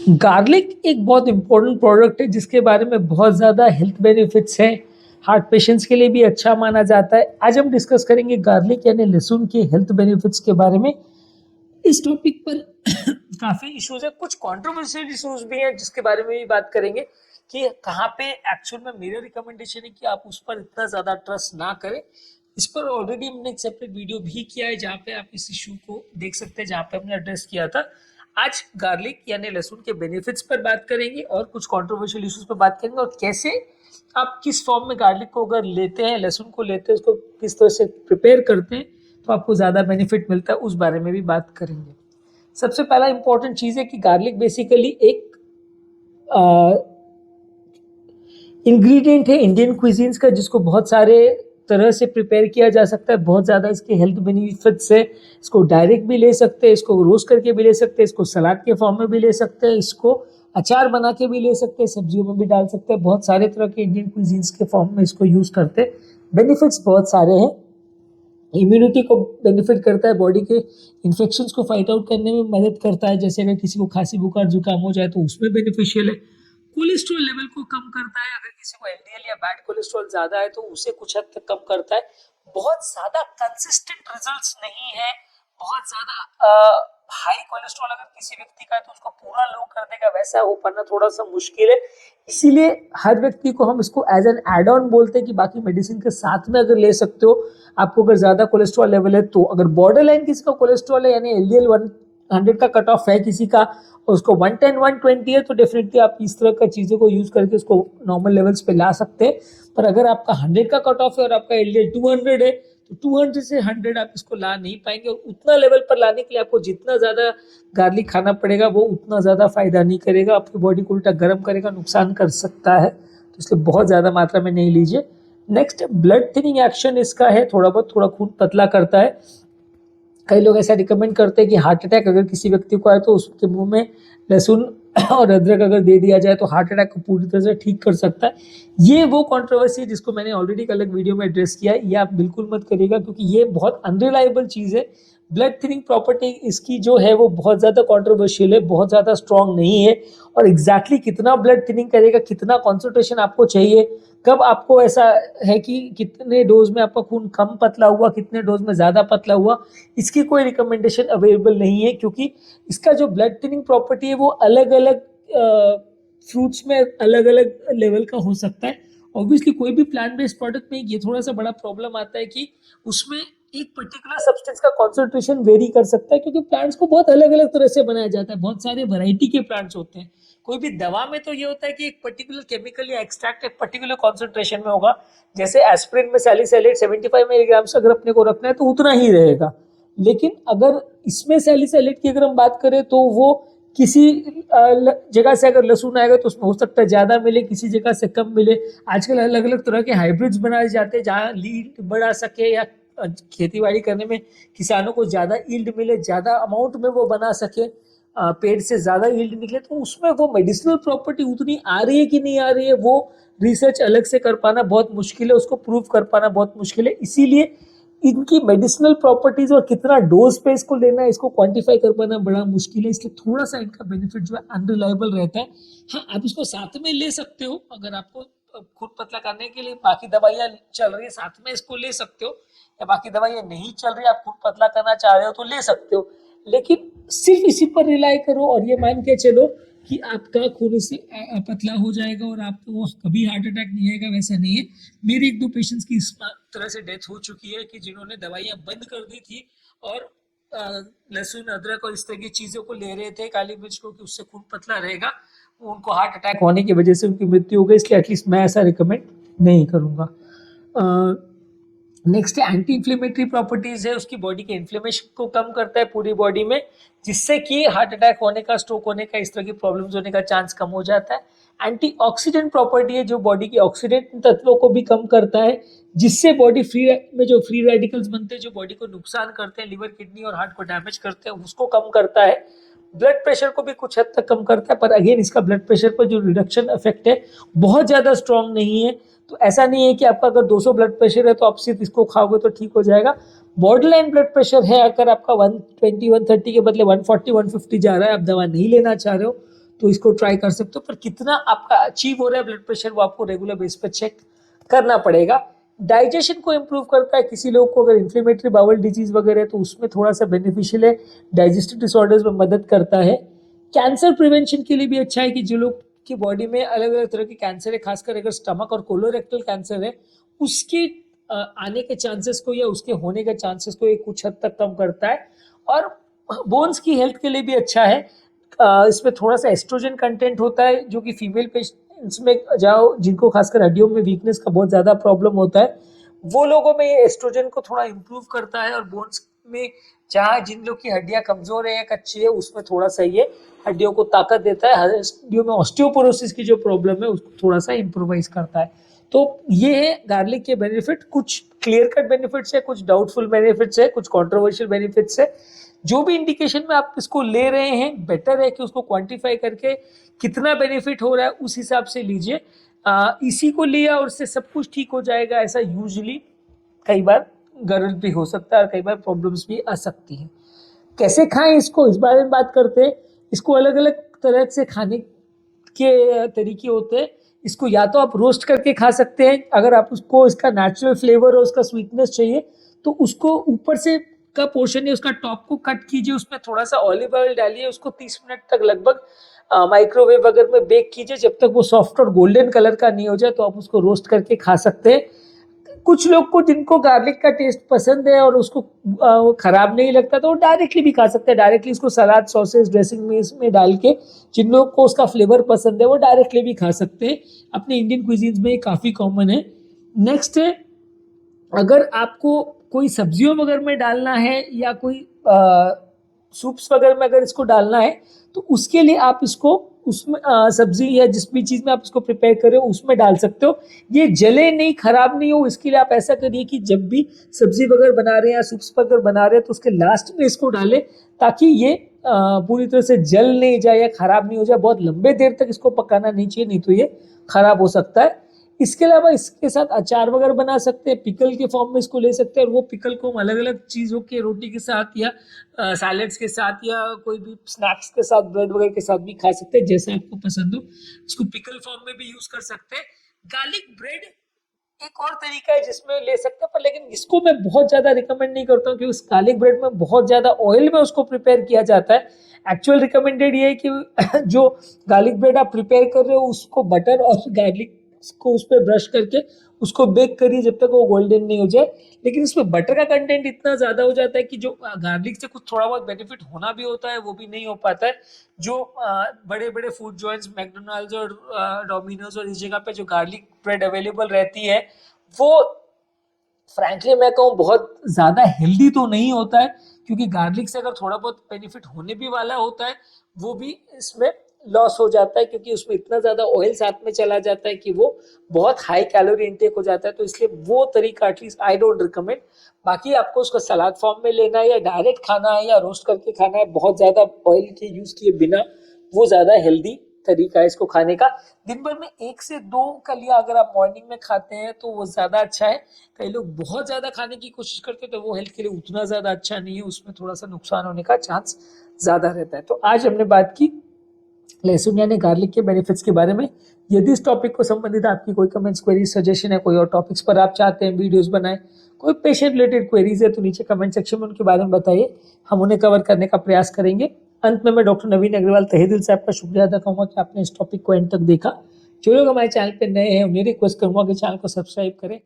Garlic एक बहुत important product है जिसके बारे में बहुत ज़्यादा हेल्थ बेनिफिट्स हैं। हार्ट पेशेंट्स के लिए भी अच्छा माना जाता है। आज हम डिस्कस करेंगे गार्लिक यानी लहसुन के हेल्थ बेनिफिट्स के बारे में। इस टॉपिक पर काफ़ी इश्यूज है, कुछ कंट्रोवर्शियल इश्यूज भी हैं जिसके बारे में भी बात करेंगे कि कहाँ पे एक्चुअल में मेरा रिकमेंडेशन है कि आप उस पर इतना ज़्यादा ट्रस्ट ना करें। इस पर ऑलरेडी हमने एक सेपरेट वीडियो भी किया है जहाँ पे आप इस इशू को देख सकते हैं, जहाँ पे हमने एड्रेस किया था। आज गार्लिक यानी लहसुन के बेनिफिट्स पर बात करेंगे और कुछ कंट्रोवर्शियल इश्यूज पर बात करेंगे और कैसे आप किस फॉर्म में गार्लिक को अगर लेते हैं, लहसुन को लेते हैं, उसको किस तरह से प्रिपेयर करते हैं तो आपको ज़्यादा बेनिफिट मिलता है, उस बारे में भी बात करेंगे। सबसे पहला इंपॉर्टेंट चीज़ है कि गार्लिक बेसिकली एक इंग्रेडिएंट है इंडियन क्विजीन्स का, जिसको बहुत सारे तरह से प्रिपेयर किया जा सकता है। बहुत ज़्यादा इसके हेल्थ बेनिफिट्स है। इसको डायरेक्ट भी ले सकते हैं, इसको रोस्ट करके भी ले सकते हैं, इसको सलाद के फॉर्म में भी ले सकते हैं, इसको अचार बना के भी ले सकते हैं, सब्जियों में भी डाल सकते हैं। बहुत सारे तरह के इंडियन क्विजीन्स के फॉर्म में इसको यूज़ करते हैं। बेनिफिट्स बहुत सारे हैं। इम्यूनिटी को बेनिफिट करता है, बॉडी के इन्फेक्शंस को फाइट आउट करने में मदद करता है। जैसे अगर किसी को खांसी बुखार जुकाम हो जाए तो उसमें बेनिफिशियल है। कोलेस्ट्रॉल लेवल को कम करता है। अगर किसी को एलडीएल या बैड कोलेस्ट्रॉल ज्यादा है तो उसे कुछ हद तक कम करता है। बहुत ज्यादा कंसिस्टेंट रिजल्ट्स नहीं है। बहुत ज्यादा हाई कोलेस्ट्रॉल अगर किसी व्यक्ति का है तो उसको पूरा लो कर देगा, वैसा हो पाना थोड़ा सा मुश्किल है। इसीलिए हर व्यक्ति को हम इसको एज एन एड ऑन बोलते हैं कि बाकी मेडिसिन के साथ में अगर ले सकते हो। आपको अगर ज्यादा कोलेस्ट्रॉल लेवल है तो, अगर बॉर्डर लाइन किसी का कोलेस्ट्रॉल है यानी एलडीएल 100 का कट ऑफ है किसी का और उसको 110 120 है तो डेफिनेटली आप इस तरह का चीज़ों को यूज़ करके उसको नॉर्मल लेवल्स पे ला सकते हैं। पर अगर आपका 100 का कट ऑफ है और आपका एलडीएल 200 है तो 200 से 100 आप इसको ला नहीं पाएंगे। और उतना लेवल पर लाने के लिए आपको जितना ज़्यादा गार्लिक खाना पड़ेगा वो उतना ज़्यादा फायदा नहीं करेगा, आपकी बॉडी को उल्टा गर्म करेगा, नुकसान कर सकता है। तो इसलिए बहुत ज़्यादा मात्रा में नहीं लीजिए। नेक्स्ट, ब्लड थिनिंग एक्शन इसका है, थोड़ा खून पतला करता है। कई लोग ऐसा रिकमेंड करते हैं कि हार्ट अटैक अगर किसी व्यक्ति को आए तो उसके मुंह में लहसुन और अदरक अगर दे दिया जाए तो हार्ट अटैक को पूरी तरह से ठीक कर सकता है। ये वो कंट्रोवर्सी है जिसको मैंने ऑलरेडी एक अलग वीडियो में एड्रेस किया है। ये आप बिल्कुल मत करिएगा क्योंकि ये बहुत अनरिलायबल चीज़ है। ब्लड थिनिंग प्रॉपर्टी इसकी जो है वो बहुत ज़्यादा कंट्रोवर्शियल है, बहुत ज़्यादा स्ट्रॉन्ग नहीं है। और एग्जैक्टली कितना ब्लड थिनिंग करेगा, कितना कॉन्सेंट्रेशन आपको चाहिए, कब आपको ऐसा है कि कितने डोज में आपका खून कम पतला हुआ, कितने डोज में ज़्यादा पतला हुआ, इसकी कोई रिकमेंडेशन अवेलेबल नहीं है। क्योंकि इसका जो ब्लड थिनिंग प्रॉपर्टी है वो अलग अलग फ्रूट्स में अलग अलग लेवल का हो सकता है। ऑब्वियसली कोई भी प्लांट बेस्ड प्रोडक्ट में ये थोड़ा सा बड़ा प्रॉब्लम आता है कि उसमें एक पर्टिकुलर सब्सटेंस का कॉन्सेंट्रेशन वेरी कर सकता है, क्योंकि प्लांट्स को बहुत अलग अलग तरह से बनाया जाता है। बहुत सारे वैरायटी के प्लांट्स होते हैं। कोई भी दवा में तो ये होता है कि एक पर्टिकुलर केमिकल या एक्सट्रैक्ट एक पर्टिकुलर कॉन्सेंट्रेशन में होगा। जैसे एस्पिरिन में सैलिसिलेट 75 मिलीग्राम से अगर अपने को रखना है तो उतना ही रहेगा। लेकिन अगर इसमें सैलिसिलेट की अगर हम बात करें तो वो किसी जगह से अगर लहसुन आएगा तो उसमें हो सकता है ज़्यादा मिले, किसी जगह से कम मिले। आजकल अलग अलग तरह के हाइब्रिड्स बनाए जाते हैं जहाँ लीड बढ़ा सके या खेतीबाड़ी करने में किसानों को ज़्यादा ईल्ड मिले, ज़्यादा अमाउंट में वो बना सके, पेड़ से ज़्यादा ईल्ड निकले। तो उसमें वो मेडिसिनल प्रॉपर्टी उतनी आ रही है कि नहीं आ रही है वो रिसर्च अलग से कर पाना बहुत मुश्किल है, उसको प्रूव कर पाना बहुत मुश्किल है। इसीलिए इनकी मेडिसिनल प्रॉपर्टीज और कितना डोज पे इसको लेना है इसको क्वांटिफाई कर पाना बड़ा मुश्किल है। इसलिए थोड़ा सा इनका बेनिफिट जो है अनरिलायबल रहता है। हाँ, आप इसको साथ में ले सकते हो। अगर आपको खून पतला करने के लिए बाकी दवाइयाँ चल रही है साथ में इसको ले सकते हो, या बाकी दवाइयाँ नहीं चल रही आप खून पतला करना चाह रहे हो तो ले सकते हो। लेकिन सिर्फ इसी पर रिलाई करो और ये मान के चलो कि आपका खून इससे पतला हो जाएगा और आपको कभी हार्ट अटैक नहीं आएगा, वैसा नहीं है। मेरे 1-2 पेशेंट्स की इस तरह से डेथ हो चुकी है कि जिन्होंने दवाइयाँ बंद कर दी थी और लहसुन अदरक और इस तरह की चीज़ों को ले रहे थे, काली मिर्च को, कि उससे खून पतला रहेगा, उनको हार्ट अटैक होने की वजह से उनकी मृत्यु हो गई। इसलिए एटलीस्ट मैं ऐसा रिकमेंड नहीं करूँगा। नेक्स्ट एंटी इन्फ्लेमेटरी प्रॉपर्टीज है, उसकी बॉडी के इन्फ्लेमेशन को कम करता है पूरी बॉडी में, जिससे कि हार्ट अटैक होने का, स्ट्रोक होने का, इस तरह की प्रॉब्लम्स होने का चांस कम हो जाता है। एंटीऑक्सीडेंट प्रॉपर्टी है, जो बॉडी की ऑक्सीडेंट तत्वों को भी कम करता है, जिससे बॉडी में जो फ्री रेडिकल्स बनते हैं जो बॉडी को नुकसान करते हैं, लिवर किडनी और हार्ट को डैमेज करते हैं, उसको कम करता है। ब्लड प्रेशर को भी कुछ हद तक कम करता है, पर अगेन इसका ब्लड प्रेशर पर जो रिडक्शन इफेक्ट है बहुत ज़्यादा स्ट्रॉन्ग नहीं है। तो ऐसा नहीं है कि आपका अगर 200 ब्लड प्रेशर है तो आप सिर्फ इसको खाओगे तो ठीक हो जाएगा। बॉर्डर लाइन ब्लड प्रेशर है, अगर आपका 120 130 के बदले 140 150 जा रहा है, आप दवा नहीं लेना चाह रहे हो तो इसको ट्राई कर सकते हो, पर कितना आपका अचीव हो रहा है ब्लड प्रेशर वो आपको रेगुलर बेस पे चेक करना पड़ेगा। डाइजेशन को इम्प्रूव करता है, किसी लोग को अगर इन्फ्लेमेटरी बाउल डिजीज वगैरह है तो उसमें थोड़ा सा बेनिफिशियल है, डाइजेस्टिव डिसऑर्डर्स में मदद करता है। कैंसर प्रिवेंशन के लिए भी अच्छा है कि जो लोग की बॉडी में अलग अलग तरह के कैंसर है, खासकर अगर स्टमक और कोलोरेक्टल कैंसर है, उसके आने के चांसेस को या उसके होने के चांसेस को ये कुछ हद तक कम करता है। और बोन्स की हेल्थ के लिए भी अच्छा है, इसमें थोड़ा सा एस्ट्रोजन कंटेंट होता है जो कि फीमेल पेशेंट्स में जाओ जिनको खासकर हड्डियों में वीकनेस का बहुत ज़्यादा प्रॉब्लम होता है, वो लोगों में ये एस्ट्रोजन को थोड़ा इम्प्रूव करता है। और बोन्स में जहाँ जिन लोग की हड्डियाँ कमजोर है या कच्ची है उसमें थोड़ा सा ये हड्डियों को ताकत देता है। हड्डियों में ऑस्टियोपोरोसिस की जो प्रॉब्लम है उसको थोड़ा सा इम्प्रोवाइज करता है। तो ये है गार्लिक के बेनिफिट, कुछ क्लियर कट बेनिफिट्स है, कुछ डाउटफुल बेनिफिट्स है, कुछ कंट्रोवर्शियल बेनिफिट्स है। जो भी इंडिकेशन में आप इसको ले रहे हैं बेटर है कि उसको क्वांटिफाई करके कितना बेनिफिट हो रहा है उस हिसाब से लीजिए। इसी को लिया और इससे सब कुछ ठीक हो जाएगा ऐसा यूजुअली कई बार गलत भी हो सकता है और कई बार प्रॉब्लम्स भी आ सकती हैं। कैसे खाएं इसको, इस बारे में बात करते हैं। इसको अलग अलग तरह से खाने के तरीके होते हैं। इसको या तो आप रोस्ट करके खा सकते हैं, अगर आप उसको इसका नेचुरल फ्लेवर और उसका स्वीटनेस चाहिए तो उसको ऊपर से का पोर्शन है उसका टॉप को कट कीजिए, उसमें थोड़ा सा ऑलिव ऑयल डालिए, उसको 30 मिनट तक लगभग माइक्रोवेव वगैरह में बेक कीजिए जब तक वो सॉफ्ट और गोल्डन कलर का नहीं हो जाए, तो आप उसको रोस्ट करके खा सकते हैं। कुछ लोग को जिनको गार्लिक का टेस्ट पसंद है और उसको खराब नहीं लगता तो वो डायरेक्टली भी खा सकते हैं, डायरेक्टली इसको सलाद सॉसेज ड्रेसिंग में इसमें डाल के। जिन लोग को उसका फ्लेवर पसंद है वो डायरेक्टली भी खा सकते हैं, अपने इंडियन क्विजीन्स में काफ़ी कॉमन है। नेक्स्ट है, अगर आपको कोई सब्जियों वगैरह में डालना है या कोई सूप्स वगैरह में अगर इसको डालना है तो उसके लिए आप इसको उसमें सब्जी या जिस भी चीज़ में आप इसको प्रिपेयर कर रहे हो उसमें डाल सकते हो। ये जले नहीं, खराब नहीं हो, इसके लिए आप ऐसा करिए कि जब भी सब्जी वगैरह बना रहे हैं या सूप्स वगैरह बना रहे हैं तो उसके लास्ट में इसको डालें ताकि ये पूरी तरह से जल नहीं जाए या खराब नहीं हो जाए। बहुत लंबे देर तक इसको पकाना नहीं चाहिए, नहीं तो ये खराब हो सकता है। इसके अलावा इसके साथ अचार वगैरह बना सकते हैं, पिकल के फॉर्म में इसको ले सकते हैं और वो पिकल को हम अलग अलग चीज़ों के रोटी के साथ या सैलेड्स के साथ या कोई भी स्नैक्स के साथ ब्रेड वगैरह के साथ भी खा सकते हैं, जैसे आपको पसंद हो। इसको पिकल फॉर्म में भी यूज कर सकते हैं। गार्लिक ब्रेड एक और तरीका है जिसमें ले सकते हैं, पर लेकिन इसको मैं बहुत ज़्यादा रिकमेंड नहीं करता हूँ क्योंकि उस गार्लिक ब्रेड में बहुत ज़्यादा ऑयल में उसको प्रिपेयर किया जाता है। एक्चुअल रिकमेंडेड ये है कि जो गार्लिक ब्रेड आप प्रिपेयर कर रहे हो उसको बटर और गार्लिक को उस पर ब्रश करके उसको बेक करिए जब तक वो गोल्डन नहीं हो जाए। लेकिन इसमें बटर का कंटेंट इतना ज़्यादा हो जाता है कि जो गार्लिक से कुछ थोड़ा बहुत बेनिफिट होना भी होता है वो भी नहीं हो पाता है। जो बड़े बड़े फूड जॉइंट्स मैकडोनल्ड्स और डोमिनोज और इस जगह पे जो गार्लिक ब्रेड अवेलेबल रहती है वो फ्रैंकली मैं कहूँ बहुत ज़्यादा हेल्दी तो नहीं होता है, क्योंकि गार्लिक से अगर थोड़ा बहुत बेनिफिट होने भी वाला होता है वो भी इसमें लॉस हो जाता है, क्योंकि उसमें इतना ज़्यादा ऑयल साथ में चला जाता है कि वो बहुत हाई कैलोरी इंटेक हो जाता है। तो इसलिए वो तरीका एटलीस्ट आई डोंट रिकमेंड। बाकी आपको उसका सलाद फॉर्म में लेना है या डायरेक्ट खाना है या रोस्ट करके खाना है बहुत ज़्यादा ऑयल के यूज़ किए बिना, वो ज़्यादा हेल्दी तरीका है इसको खाने का। दिन भर में 1 से 2 का लिया अगर आप मॉर्निंग में खाते हैं तो वो ज़्यादा अच्छा है। कई लोग बहुत ज़्यादा खाने की कोशिश करते हैं तो वो हेल्थ के लिए उतना ज़्यादा अच्छा नहीं है, उसमें थोड़ा सा नुकसान होने का चांस ज़्यादा रहता है। तो आज हमने बात की लहसुन यानी गार्लिक के बेनिफिट्स के बारे में। यदि इस टॉपिक को संबंधित आपकी कोई कमेंट्स, क्वेरी, सजेशन है, कोई और टॉपिक्स पर आप चाहते हैं वीडियोस बनाएं, कोई पेशेंट रिलेटेड क्वेरीज है तो नीचे कमेंट सेक्शन में उनके बारे में बताइए, हम उन्हें कवर करने का प्रयास करेंगे। अंत में मैं डॉक्टर नवीन अग्रवाल तहे दिल से आपका शुक्रिया अदा करूँगा कि आपने इस टॉपिक को एंड तक देखा। जो लोग हमारे चैनल पर नए हैं उन्हें रिक्वेस्ट करूँगा कि चैनल को सब्सक्राइब करें।